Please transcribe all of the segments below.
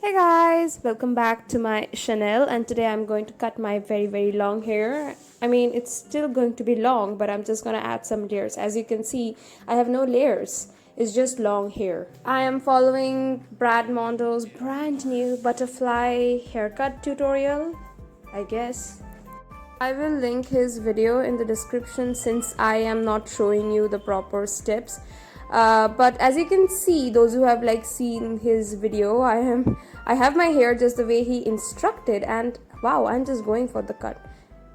Hey guys, welcome back to my channel, and today I'm going to cut my very long hair. I mean, it's still going to be long, but I'm just gonna add some layers. As you can see, I have no layers. It's just long hair. I am following Brad Mondo's brand new butterfly haircut tutorial, I guess. I will link his video in the description since I am not showing you the proper steps. But as you can see, those who have seen his video, I have my hair just the way he instructed, and wow, I'm just going for the cut.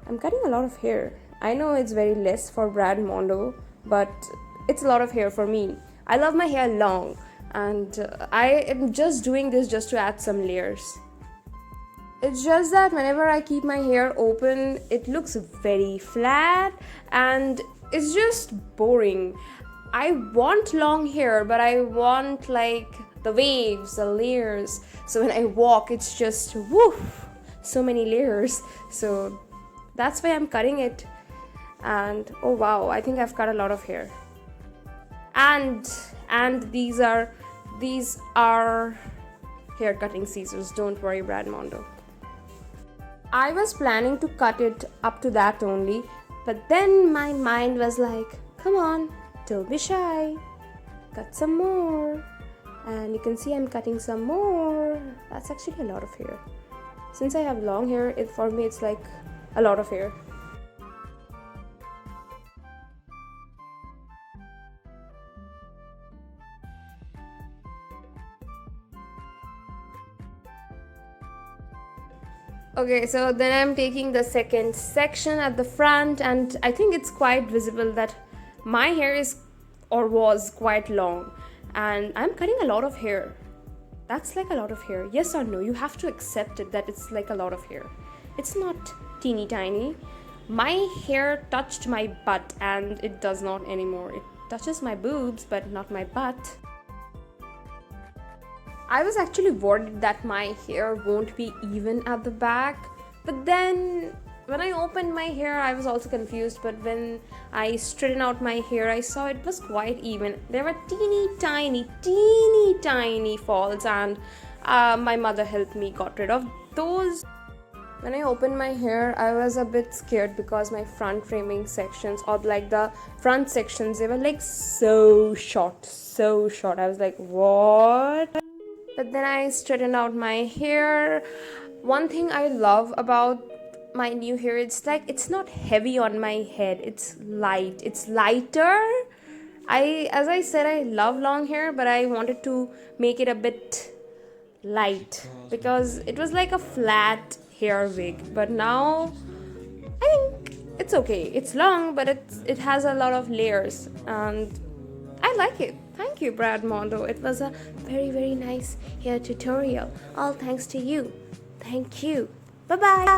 I'm cutting a lot of hair. I know it's very less for Brad Mondo, but it's a lot of hair for me. I love my hair long, and I am just doing this just to add some layers. It's just that whenever I keep my hair open, it looks very flat and it's just boring. I want long hair, but I want the waves, the layers. So when I walk, it's just woof, so many layers. So that's why I'm cutting it. And oh wow, I think I've cut a lot of hair. And these are hair cutting scissors. Don't worry, Brad Mondo. I was planning to cut it up to that only, but then my mind was like, come on, don't be shy, cut some more. And you can see I'm cutting some more. That's actually a lot of hair. Since I have long hair, for me it's like a lot of hair. Okay, so then I'm taking the second section at the front, and I think it's quite visible that my hair is or was quite long, and I'm cutting a lot of hair. That's like a lot of hair. Yes or no? You have to accept it that it's like a lot of hair. It's not teeny tiny. My hair touched my butt, and it does not anymore. It touches my boobs, but not my butt. I was actually worried that my hair won't be even at the back, but then when I opened my hair, I was also confused. But when I straightened out my hair, I saw it was quite even. There were teeny tiny falls, and my mother helped me got rid of those. When I opened my hair, I was a bit scared because my front framing sections, or the front sections, they were so short. I was like, what? But then I straightened out my hair. One thing I love about my new hair, it's not heavy on my head. It's light. It's lighter. As I said, I love long hair, but I wanted to make it a bit light because it was like a flat hair wig. But now I think it's okay. It's long, but it has a lot of layers, and I like it. Thank you, Brad Mondo. It was a very nice hair tutorial. All thanks to you. Thank you. Bye-bye.